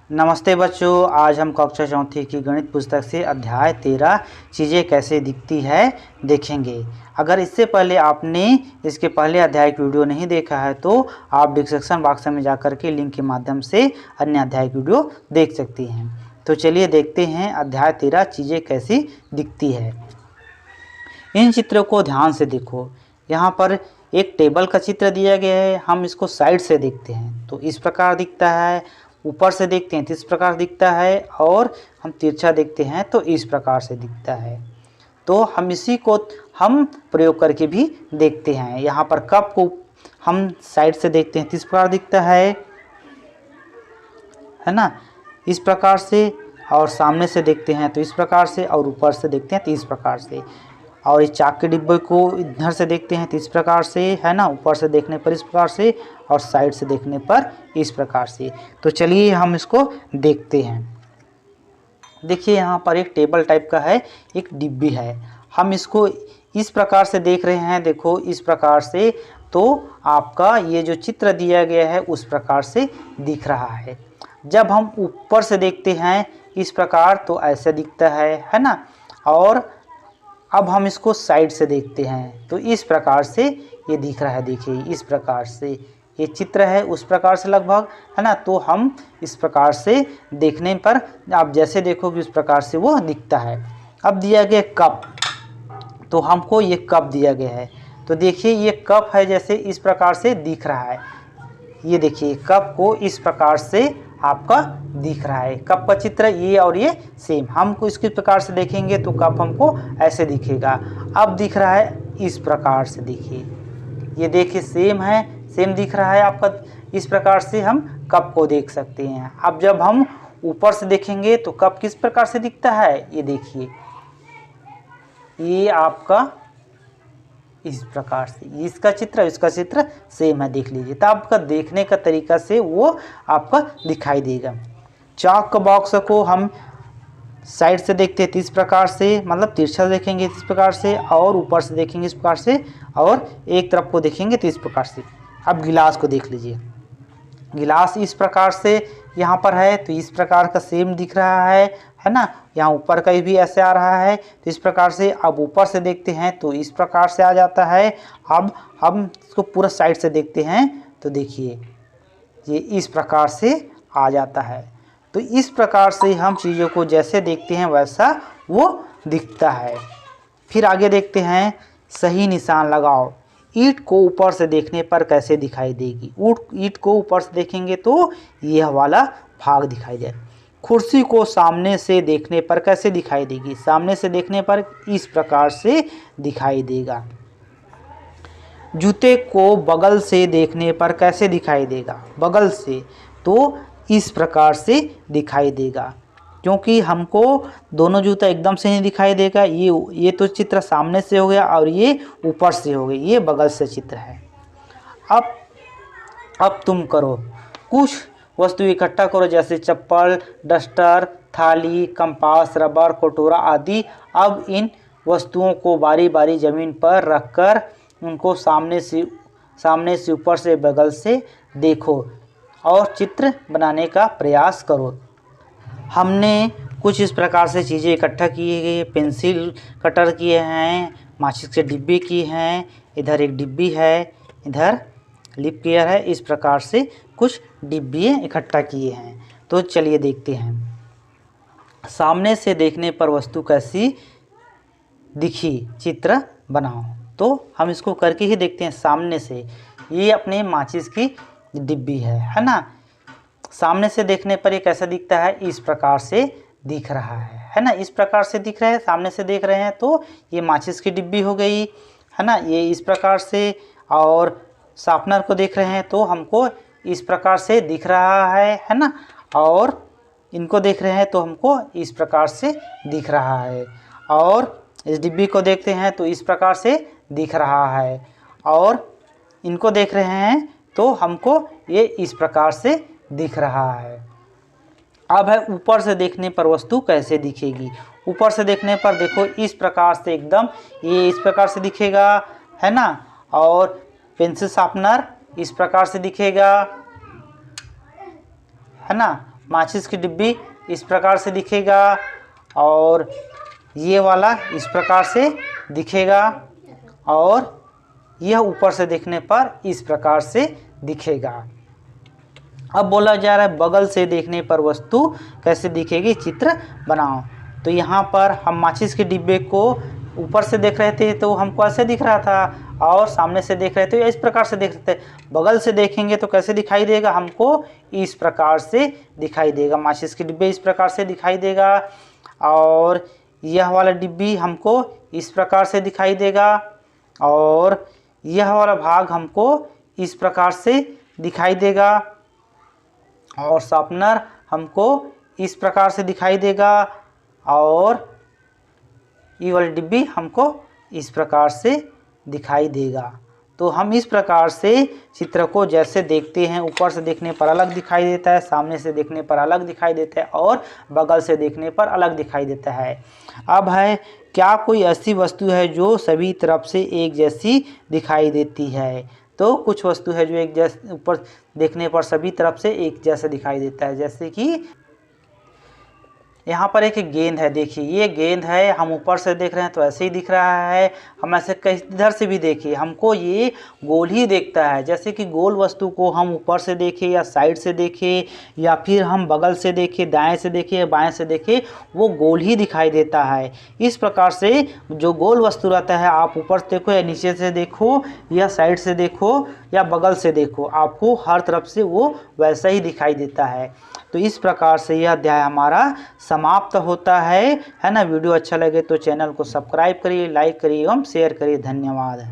नमस्ते बच्चों, आज हम कक्षा चौथी की गणित पुस्तक से अध्याय 13 चीज़ें कैसे दिखती है देखेंगे। अगर इससे पहले आपने इसके पहले अध्याय की वीडियो नहीं देखा है तो आप डिस्क्रिप्शन बॉक्स में जाकर के लिंक के माध्यम से अन्य अध्याय की वीडियो देख सकती हैं। तो चलिए देखते हैं अध्याय 13 चीज़ें कैसी दिखती है। इन चित्रों को ध्यान से देखो। यहाँ पर एक टेबल का चित्र दिया गया है। हम इसको साइड से देखते हैं तो इस प्रकार दिखता है, ऊपर से देखते हैं तो इस प्रकार दिखता है, और हम तिरछा देखते हैं तो इस प्रकार से दिखता है। तो हम इसी को हम प्रयोग करके भी देखते हैं। यहाँ पर कप को हम साइड से देखते हैं तो इस प्रकार दिखता है ना, इस प्रकार से, और सामने से देखते हैं तो इस प्रकार से, और ऊपर से देखते हैं तो इस प्रकार से, और इस चाक के डिब्बे को इधर से देखते हैं तो इस प्रकार से, है ना, ऊपर से देखने पर इस प्रकार से, और साइड से देखने पर इस प्रकार से। तो चलिए हम इसको देखते हैं। देखिए यहाँ पर एक टेबल टाइप का है, एक डिब्बी है। हम इसको इस प्रकार से देख रहे हैं, देखो इस प्रकार से। तो आपका ये जो चित्र दिया गया है उस प्रकार से दिख रहा है। जब हम ऊपर से देखते हैं इस प्रकार तो ऐसे दिखता है ना, और अब हम इसको साइड से देखते हैं तो इस प्रकार से ये दिख रहा है। देखिए इस प्रकार से ये चित्र है उस प्रकार से लगभग, है ना। तो हम इस प्रकार से देखने पर आप जैसे देखोगे उस प्रकार से वो दिखता है। अब दिया गया कप, तो हमको ये कप दिया गया है। तो देखिए ये कप है, जैसे इस प्रकार से दिख रहा है। ये देखिए कप को इस प्रकार से आपका दिख रहा है। कप का चित्र ये और ये सेम, हमको इसके प्रकार से देखेंगे तो कप हमको ऐसे दिखेगा। अब दिख रहा है इस प्रकार से, देखिए ये देखिए सेम है, सेम दिख रहा है आपका। इस प्रकार से हम कप को देख सकते हैं। अब जब हम ऊपर से देखेंगे तो कप किस प्रकार से दिखता है, ये देखिए ये आपका इस प्रकार से, इसका चित्र सेम है, देख लीजिए। तो आपका देखने का तरीका से वो आपका दिखाई देगा। चाक का बॉक्स को हम साइड से देखते हैं इस प्रकार से, मतलब तिरछा देखेंगे इस प्रकार से, और ऊपर से देखेंगे इस प्रकार से, और एक तरफ को देखेंगे तो इस प्रकार से। अब गिलास को देख लीजिए, गिलास इस प्रकार से यहाँ पर है तो इस प्रकार का सेम दिख रहा है ना। यहाँ ऊपर का भी ऐसे आ रहा है तो इस प्रकार से। अब ऊपर से देखते हैं तो इस प्रकार से आ जाता है। अब हम इसको पूरा साइड से देखते हैं तो देखिए ये इस प्रकार से आ जाता है। तो इस प्रकार से हम चीज़ों को जैसे देखते हैं वैसा वो दिखता है। फिर आगे देखते हैं, सही निशान लगाओ। ईंट को ऊपर से देखने पर कैसे दिखाई देगी। ईंट को ऊपर से देखेंगे तो यह वाला भाग दिखाई दे। कुर्सी को सामने से देखने पर कैसे दिखाई देगी। सामने से देखने पर इस प्रकार से दिखाई देगा। जूते को बगल से देखने पर कैसे दिखाई देगा। बगल से तो इस प्रकार से दिखाई देगा, क्योंकि हमको दोनों जूता एकदम से नहीं दिखाई देगा। ये तो चित्र सामने से हो गया और ये ऊपर से हो गया, ये बगल से चित्र है। अब तुम करो, कुछ वस्तु इकट्ठा करो, जैसे चप्पल, डस्टर, थाली, कंपास, रबर, कटोरा आदि। अब इन वस्तुओं को बारी बारी ज़मीन पर रखकर उनको सामने से ऊपर से बगल से देखो और चित्र बनाने का प्रयास करो। हमने कुछ इस प्रकार से चीज़ें इकट्ठा की गई। पेंसिल कटर किए हैं, माचिस के डिब्बे की हैं, इधर एक डिब्बी है, इधर लिप केयर है। इस प्रकार से कुछ डिब्बे इकट्ठा किए हैं। तो चलिए देखते हैं। सामने से देखने पर वस्तु कैसी दिखी, चित्र बनाओ। तो हम इसको करके ही देखते हैं। सामने से ये अपने माचिस की डिब्बी है ना। सामने से देखने पर ये कैसा दिखता है, इस प्रकार से दिख रहा है ना। इस प्रकार से दिख रहा है, सामने से देख रहे हैं तो ये माचिस की डिब्बी हो गई, है ना, ये इस प्रकार से। और शार्पनर को देख रहे हैं तो हमको इस प्रकार से दिख रहा है ना। और इनको देख रहे हैं तो हमको इस प्रकार से दिख रहा है। और इस डिब्बी को देखते हैं तो इस प्रकार से दिख रहा है। और इनको देख रहे हैं तो हमको ये इस प्रकार से दिख रहा है। अब है ऊपर से देखने पर वस्तु कैसे दिखेगी। ऊपर से देखने पर देखो इस प्रकार से एकदम ये इस प्रकार से दिखेगा, है ना। और पेंसिल शार्पनर इस प्रकार से दिखेगा, है ना। माचिस की डिब्बी इस प्रकार से दिखेगा और ये वाला इस प्रकार से दिखेगा और यह ऊपर से देखने पर इस प्रकार से दिखेगा। अब बोला जा रहा है बगल से देखने पर वस्तु कैसे दिखेगी, चित्र बनाओ। तो यहाँ पर हम माचिस के डिब्बे को ऊपर से देख रहे थे तो हमको ऐसे दिख रहा था और सामने से देख रहे थे इस प्रकार से देख रहे थे। बगल से देखेंगे तो कैसे दिखाई देगा, हमको इस प्रकार से दिखाई देगा। माचिस के डिब्बे इस प्रकार से दिखाई देगा और यह वाला डिब्बी हमको इस प्रकार से दिखाई देगा और यह वाला भाग हमको इस प्रकार से दिखाई देगा और शार्पनर हमको इस प्रकार से दिखाई देगा और ये वाली डिब्बी हमको इस प्रकार से दिखाई देगा। तो हम इस प्रकार से चित्र को जैसे देखते हैं, ऊपर से देखने पर अलग दिखाई देता है, सामने से देखने पर अलग दिखाई देता है और बगल से देखने पर अलग दिखाई देता है। अब है क्या कोई ऐसी वस्तु है जो सभी तरफ से एक जैसी दिखाई देती है। तो कुछ वस्तु है जो एक जैसे ऊपर देखने पर सभी तरफ से एक जैसा दिखाई देता है। जैसे कि यहाँ पर एक गेंद है, देखिए ये गेंद है, हम ऊपर से देख रहे हैं तो ऐसे ही दिख रहा है, हम ऐसे इधर से भी देखिए हमको ये गोल ही देखता है। जैसे कि गोल वस्तु को हम ऊपर से देखें या साइड से देखें या फिर हम बगल से देखें, दाएं से देखें या बाएं से देखें, वो गोल ही दिखाई देता है। इस प्रकार से जो गोल वस्तु रहता है, आप ऊपर से देखो या नीचे से देखो या साइड से देखो या बगल से देखो, आपको हर तरफ से वो वैसा ही दिखाई देता है। तो इस प्रकार से यह अध्याय हमारा समाप्त होता है ना। वीडियो अच्छा लगे तो चैनल को सब्सक्राइब करिए, लाइक करिए एवं शेयर करिए। धन्यवाद।